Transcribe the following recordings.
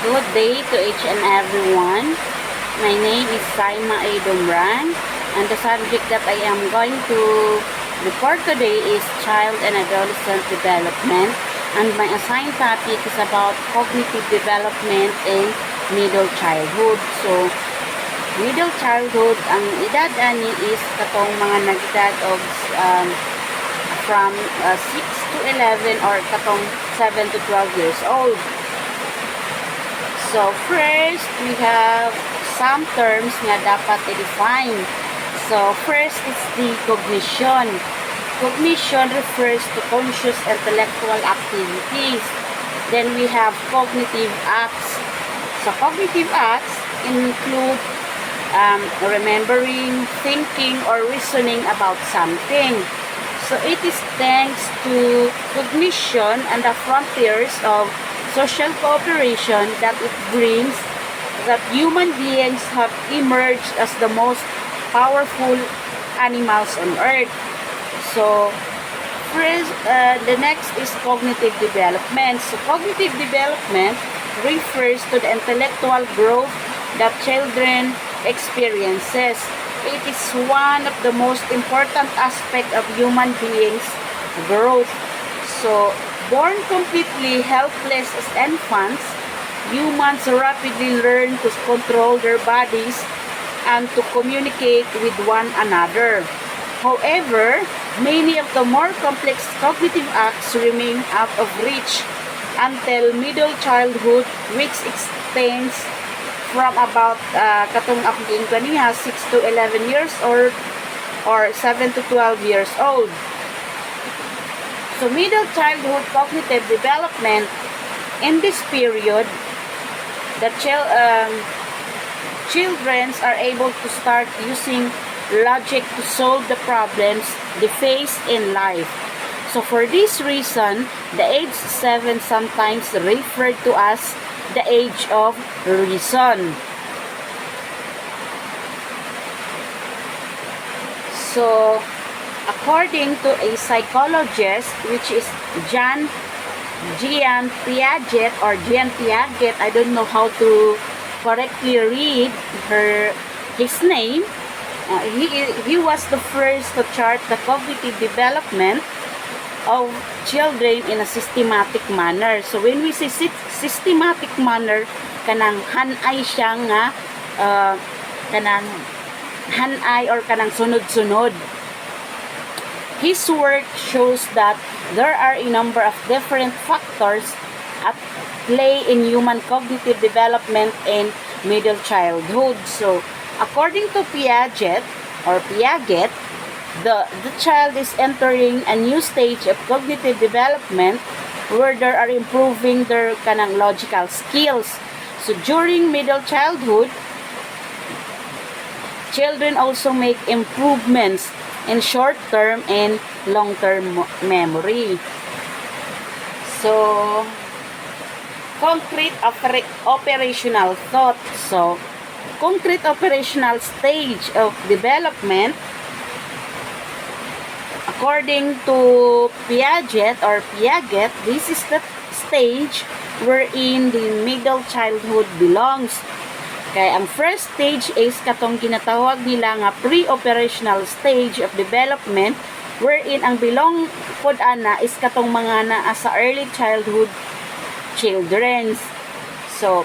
Good day to each and everyone. My name is Saima A. Dumran, and the subject that I am going to report today is child and adolescent development, and my assigned topic is about cognitive development in middle childhood. So, middle childhood, ang edad ani is katong mga nag-edad of from 6 to 11 or katong 7 to 12 years old. So, first, we have some terms nga dapat i-define. So, first is the cognition. Cognition refers to conscious intellectual activities. Then we have cognitive acts. So, cognitive acts include remembering, thinking, or reasoning about something. So, it is thanks to cognition and the frontiers of social cooperation that it brings that human beings have emerged as the most powerful animals on earth. So, first, the next is cognitive development. So, cognitive development refers to the intellectual growth that children experiences. It is one of the most important aspects of human beings' growth. So, born completely helpless as infants, humans rapidly learn to control their bodies and to communicate with one another. However, many of the more complex cognitive acts remain out of reach until middle childhood, which extends from about katong akong giingkuan niya 6 to 11 years or 7 to 12 years old. So, middle childhood cognitive development, in this period, the children are able to start using logic to solve the problems they face in life. So, for this reason, the age 7 sometimes referred to as the age of reason. So, according to a psychologist, which is Jean Piaget, I don't know how to correctly read his name. He was the first to chart the cognitive development of children in a systematic manner. So when we say systematic manner, kanang hanay siya nga kanang hanay or kanang sunod-sunod. His work shows that there are a number of different factors at play in human cognitive development in middle childhood. So, according to Piaget, the child is entering a new stage of cognitive development where they are improving their kanang logical skills. So, during middle childhood, children also make improvements in short-term and long-term memory. So, concrete operational thought. So, concrete operational stage of development, according to Piaget, this is the stage wherein the middle childhood belongs. Kaya ang first stage is katong ginatawag nila nga pre-operational stage of development, wherein ang belong pod ana is katong mga naa sa early childhood children. So,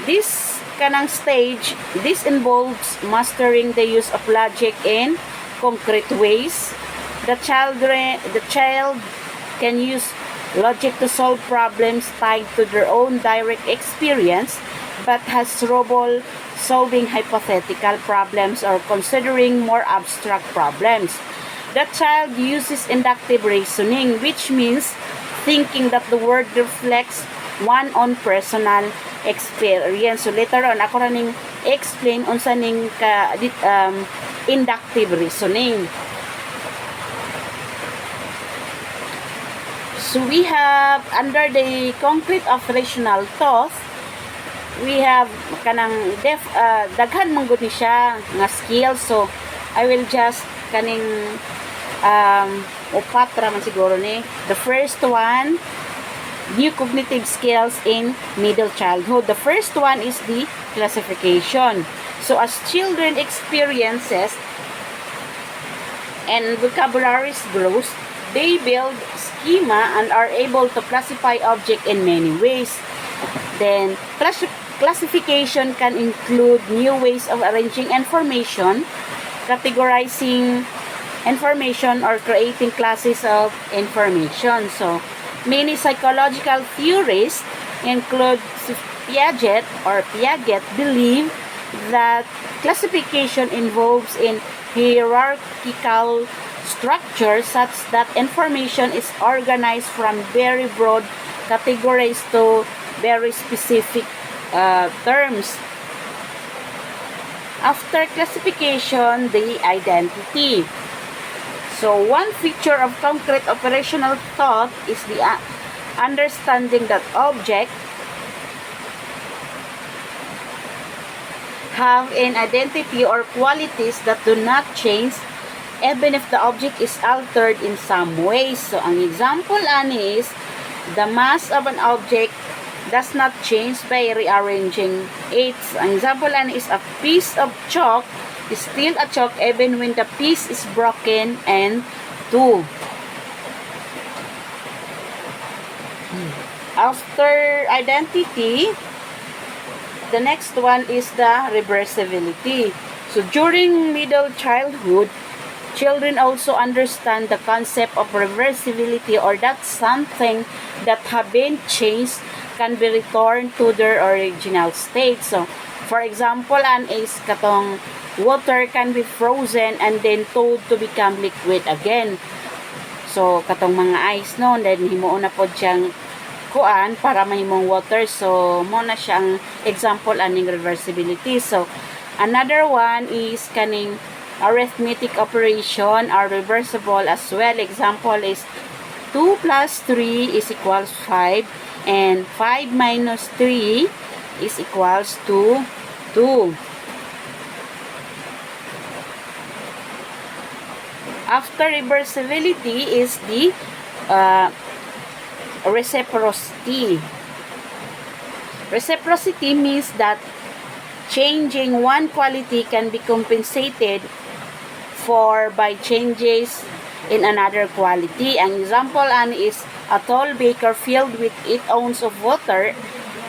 this kanang stage, this involves mastering the use of logic in concrete ways. The child can use logic to solve problems tied to their own direct experience, but has trouble solving hypothetical problems or considering more abstract problems. The child uses inductive reasoning, which means thinking that the word reflects one on personal experience. So later on, ako rin explain unsa ning inductive reasoning. So we have, under the concrete operational thought, we have kanang daghan man gud ni siya nga skills. So I will just kaning upat ra man siguro ni. The first one new cognitive skills in middle childhood. The first one is the classification. So as children experiences and vocabularies grows, they build schema and are able to classify object in many ways. Then classification can include new ways of arranging information, categorizing information, or creating classes of information. So many psychological theorists, include Piaget, believe that classification involves in hierarchical structure such that information is organized from very broad categories to very specific terms. After classification, the identity. So one feature of concrete operational thought is the understanding that objects have an identity or qualities that do not change even if the object is altered in some ways. So ang example ani is the mass of an object does not change by rearranging it. So, ang example ani is a piece of chalk is still a chalk even when the piece is broken and two. After identity, the next one is the reversibility. So during middle childhood, children also understand the concept of reversibility, or that something that have been changed can be returned to their original state. So for example, an is katong water can be frozen and then thawed to become liquid again. So katong mga ice no, then himuon na pod siyang kuan para mahimong water. So mo na siyang example aning reversibility. So another one is kaning arithmetic operation are reversible as well. Example is 2 plus 3 is equals 5 and 5 minus 3 is equals to 2. After reversibility is the reciprocity. Reciprocity means that changing one quality can be compensated for by changes in another quality. An example is a tall beaker filled with 8 ounces of water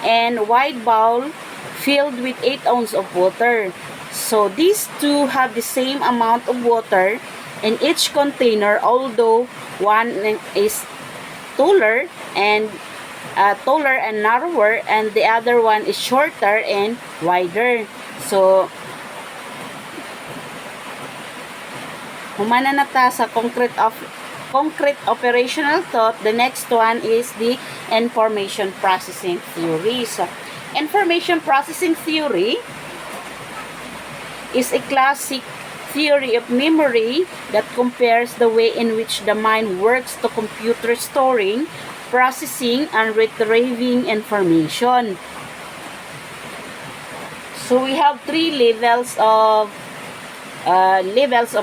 and wide bowl filled with 8 ounces of water. So these two have the same amount of water in each container, although one is taller and narrower and the other one is shorter and wider. So humana na ta sa concrete operational thought. The next one is the information processing theory. So information processing theory is a classic theory of memory that compares the way in which the mind works to computer storing, processing, and retrieving information. So we have three levels of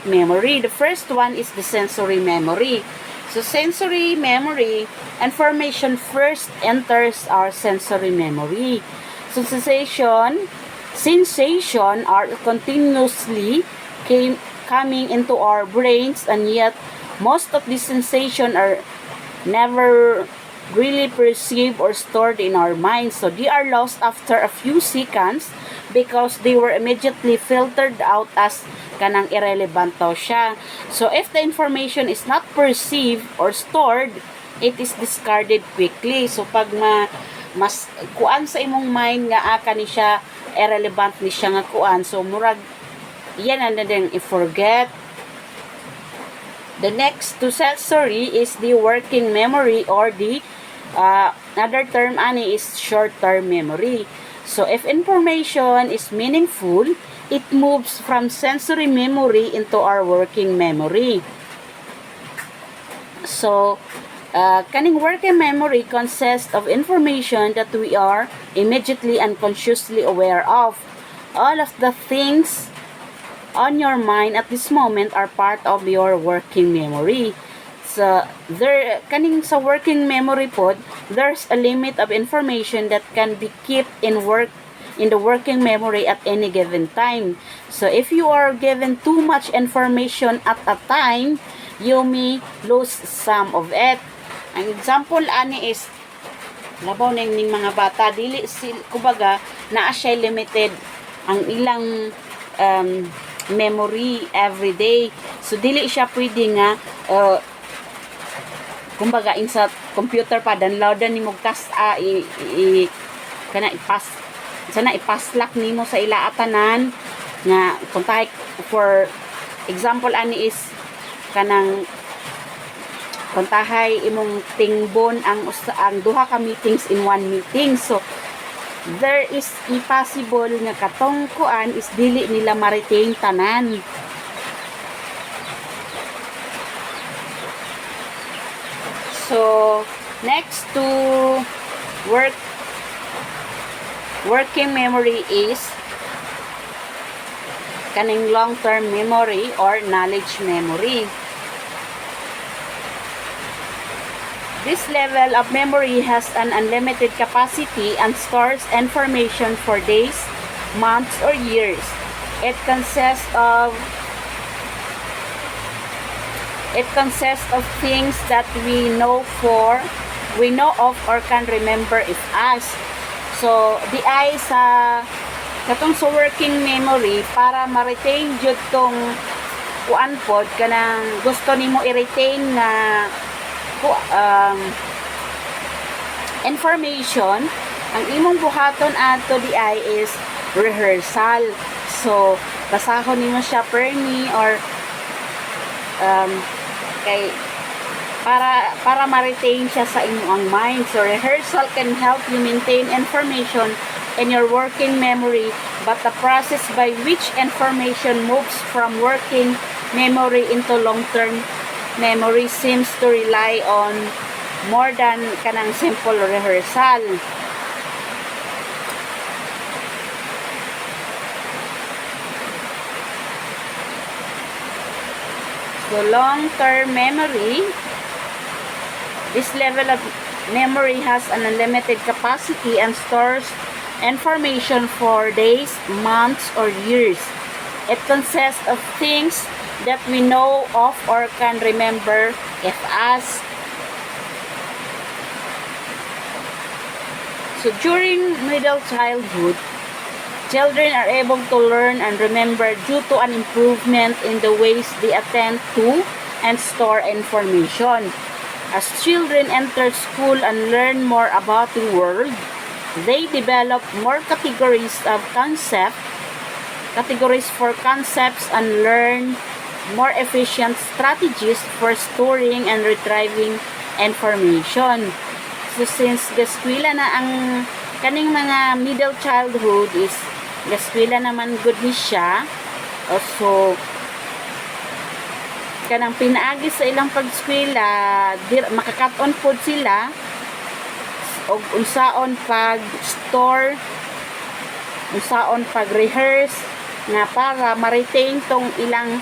memory. The first one is the sensory memory. So sensory memory, information first enters our sensory memory. So sensation are continuously coming into our brains, and yet most of these sensations are never really perceived or stored in our minds. So they are lost after a few seconds because they were immediately filtered out as kanang irrelevant to siya. So if the information is not perceived or stored, it is discarded quickly. So pag mas kuan sa imong mind nga aka ni siya irrelevant ni siya nga kuan, so murag yan na din i-forget. The next to sensory is the working memory, or the another term ani is short-term memory. So if information is meaningful, it moves from sensory memory into our working memory. So kaning working memory consists of information that we are immediately and consciously aware of. All of the things on your mind at this moment are part of your working memory. So, kaning sa working memory pod, there's a limit of information that can be kept in the working memory at any given time. So if you are given too much information at a time, you may lose some of it. Ang example ani is labaw ning mga bata dili kumbaga naa siya limited ang ilang memory every day. So dili siya pwede nga kumbaga sa computer pa downloadan nimo kana ipaslak nimo sa ila atanan nga kontak for example ani is kanang kontahay imong tingbon ang duha ka meetings in one meeting. So there is impossible nga katong kuan is dili nila ma-retain tanan. So next to working memory is kaning long-term memory or knowledge memory. This level of memory has an unlimited capacity and stores information for days, months, or years. It consists of things that we know of or can remember if asked. So, di ay sa katong sa working memory para ma-retain jud tong kuan pod kanang gusto nimo i-retain na information, ang imong buhaton ato di ay is rehearsal. So, basahon nimo siya permi or kay para ma-retain siya sa imong mind. So, rehearsal can help you maintain information in your working memory, but the process by which information moves from working memory into long-term memory seems to rely on more than kanang simple rehearsal. So long-term memory, this level of memory has an unlimited capacity and stores information for days, months, or years. It consists of things that we know of or can remember if asked. So during middle childhood, children are able to learn and remember due to an improvement in the ways they attend to and store information. As children enter school and learn more about the world, they develop more categories for concepts and learn more efficient strategies for storing and retrieving information. So since gaskwila na ang kaning mga middle childhood is gaskwila naman good ni siya, so kanang pinaagi sa ilang pagskwela makakaton pod sila og unsaon pag store, unsaon pag rehearse nga para ma-retain tong ilang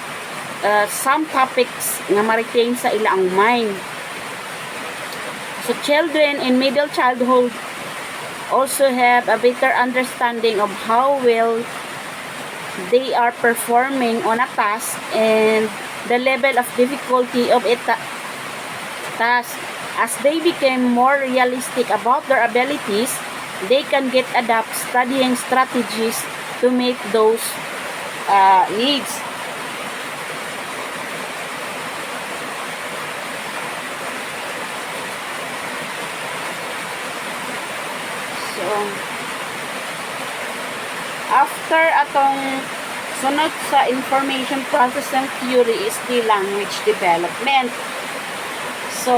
some topics nga ma-retain sa ilang mind. So children in middle childhood also have a better understanding of how well they are performing on a task and the level of difficulty of a task. As they become more realistic about their abilities, they can adapt studying strategies to meet those needs. So, after atong sunod sa information processing theory is the language development. So,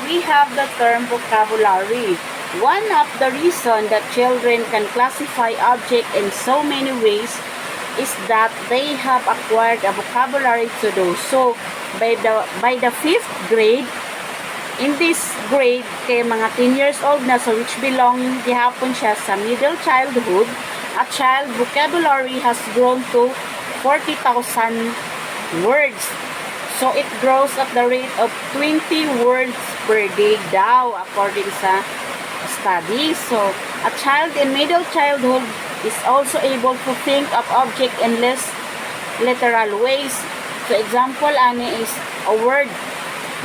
we have the term vocabulary. One of the reasons that children can classify objects in so many ways is that they have acquired a vocabulary to do so. By the 5th grade, in this grade, kay mga 10 years old na, so which belong gihapon siya sa middle childhood, a child vocabulary has grown to 40,000 words. So, it grows at the rate of 20 words per day daw, according sa studies. So, a child in middle childhood is also able to think of object in less literal ways. So, example, ani is a word.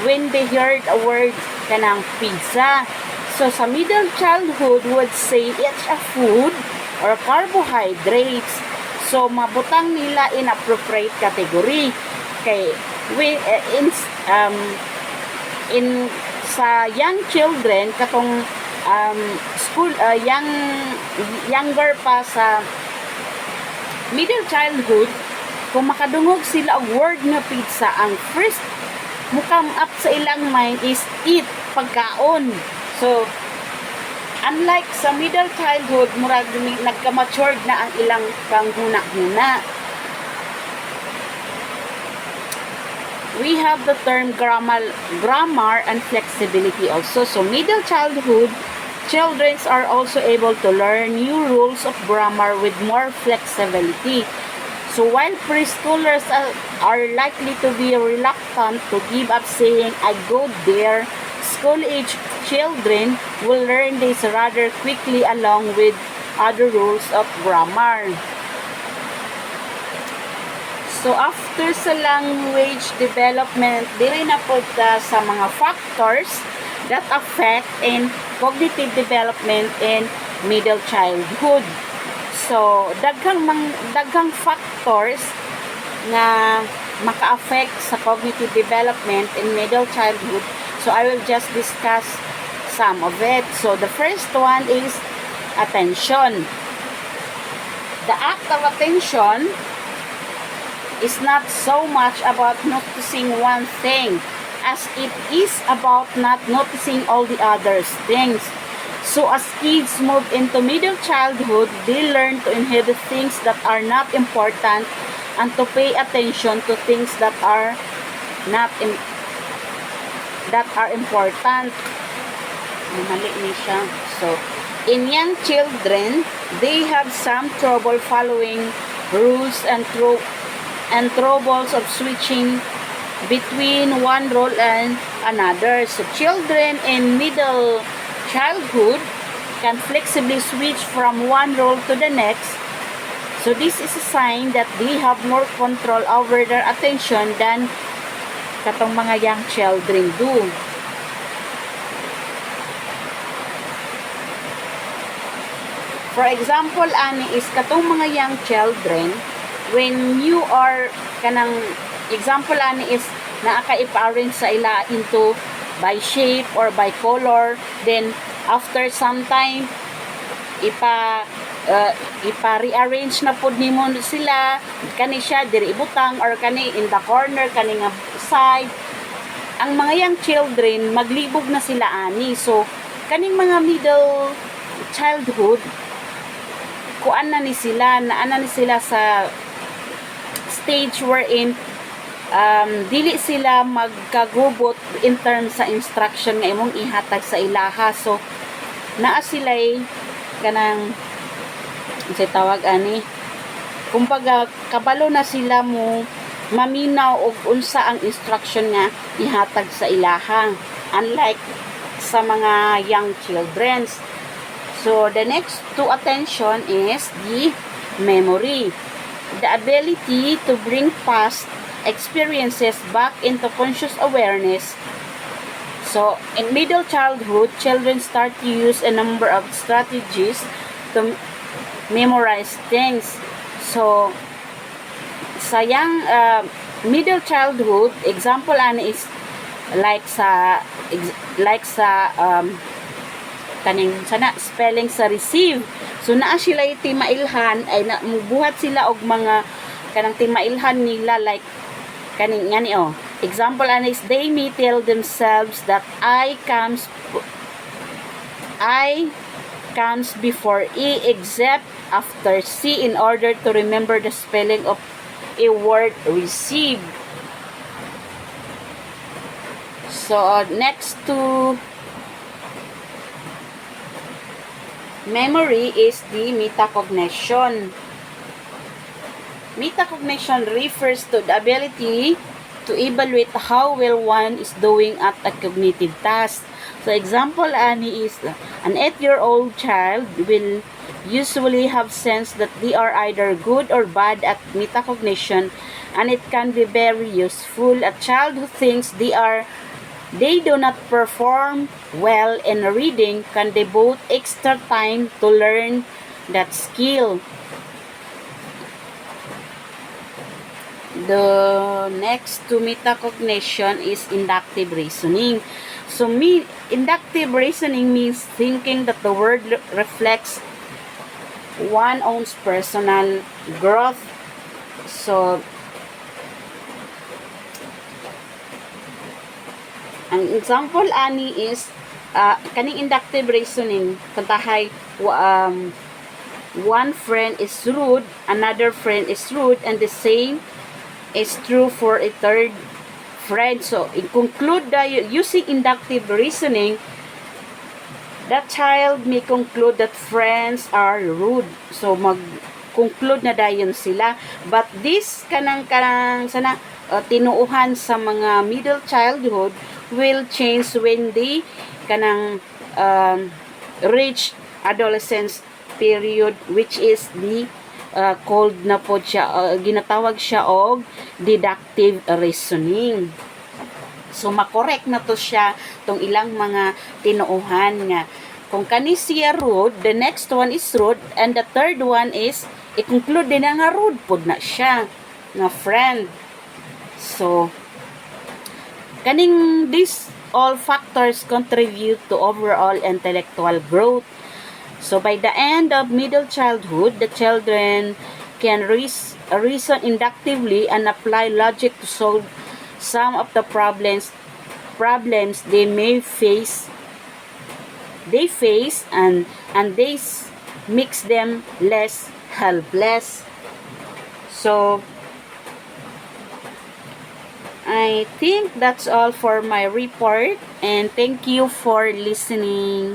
When they heard a word, kanang pizza. So, sa middle childhood would say it's a food or carbohydrates. So, mabutang nila in appropriate category. Kay, in sa young children, katong school, younger pa sa middle childhood, kung makadungog sila og word nga pizza, ang first mo come up sa ilang mind is eat, pagkaon. So, unlike sa middle childhood, murag nagka-matured na ang ilang panghuna-huna. We have the term grammar and flexibility also. So, middle childhood, children are also able to learn new rules of grammar with more flexibility. So, while preschoolers are likely to be reluctant to give up saying, I go there, school-age children will learn this rather quickly along with other rules of grammar. So, after sa language development, diri na po sa mga factors that affect in cognitive development in middle childhood. So, daghang factors na maka-affect sa cognitive development in middle childhood. So, I will just discuss some of it. So, the first one is attention. The act of attention is not so much about noticing one thing as it is about not noticing all the other things. So as kids move into middle childhood, they learn to inhibit things that are not important and to pay attention to things that are important. Mali ni siya. So, in young children, they have some trouble following rules and troubles of switching between one role and another. So, children in middle childhood can flexibly switch from one role to the next. So, this is a sign that they have more control over their attention than katong mga young children do. For example, ani is katong mga young children, when you are kanang example ani is naaka-ipa-arrange sa ila into by shape or by color, then after some time ipa-rearrange na pod nimo sila, kani siya diri ibutang or kani in the corner, kani nga side. Ang mga young children maglibog na sila ani. So kaning mga middle childhood, kuan na ni sila, naana ni sila sa stage wherein dili sila magkagubot in terms sa instruction nga imong ihatag sa ilaha. So naa sila'y kanang say tawag ani, kumbaga kabalo na sila mo maminaw og unsa ang instruction nga ihatag sa ilaha, unlike sa mga young children. So the next to attention is the memory, the ability to bring past experiences back into conscious awareness. So, in middle childhood, children start to use a number of strategies to memorize things. So, sa young middle childhood, example ani is like sa kaning sana spelling sa receive. So, naa sila timailhan ay mubuhat sila og mga kanang timailhan nila like kaning ngani example anis, they may tell themselves that I comes before E except after C in order to remember the spelling of a word received. So next to memory is the metacognition. Metacognition refers to the ability to evaluate how well one is doing at a cognitive task. So example, Annie, is an 8-year-old child will usually have sense that they are either good or bad at metacognition, and it can be very useful. A child who thinks they do not perform well in reading can devote extra time to learn that skill. The next to metacognition is inductive reasoning. So inductive reasoning means thinking that the world reflects one's own personal growth. So ang example ani is kaning inductive reasoning kantahay one friend is rude, another friend is rude, and the same is true for a third friend. So in conclude using inductive reasoning, that child may conclude that friends are rude. So mag-conclude na dayon sila. But this kanang sana tinuuhan sa mga middle childhood will change when they kanang reach adolescence period, which is the called na po siya, ginatawag siya og deductive reasoning. So makorek na to siya tong ilang mga tinuuhan nga kung kani siya rude, the next one is rude, and the third one is i-conclude din na nga rude pod na siya nga friend. So kaning these all factors contribute to overall intellectual growth. So by the end of middle childhood, the children can reason inductively and apply logic to solve some of the problems they may face and this makes them less helpless. So I think that's all for my report, and thank you for listening.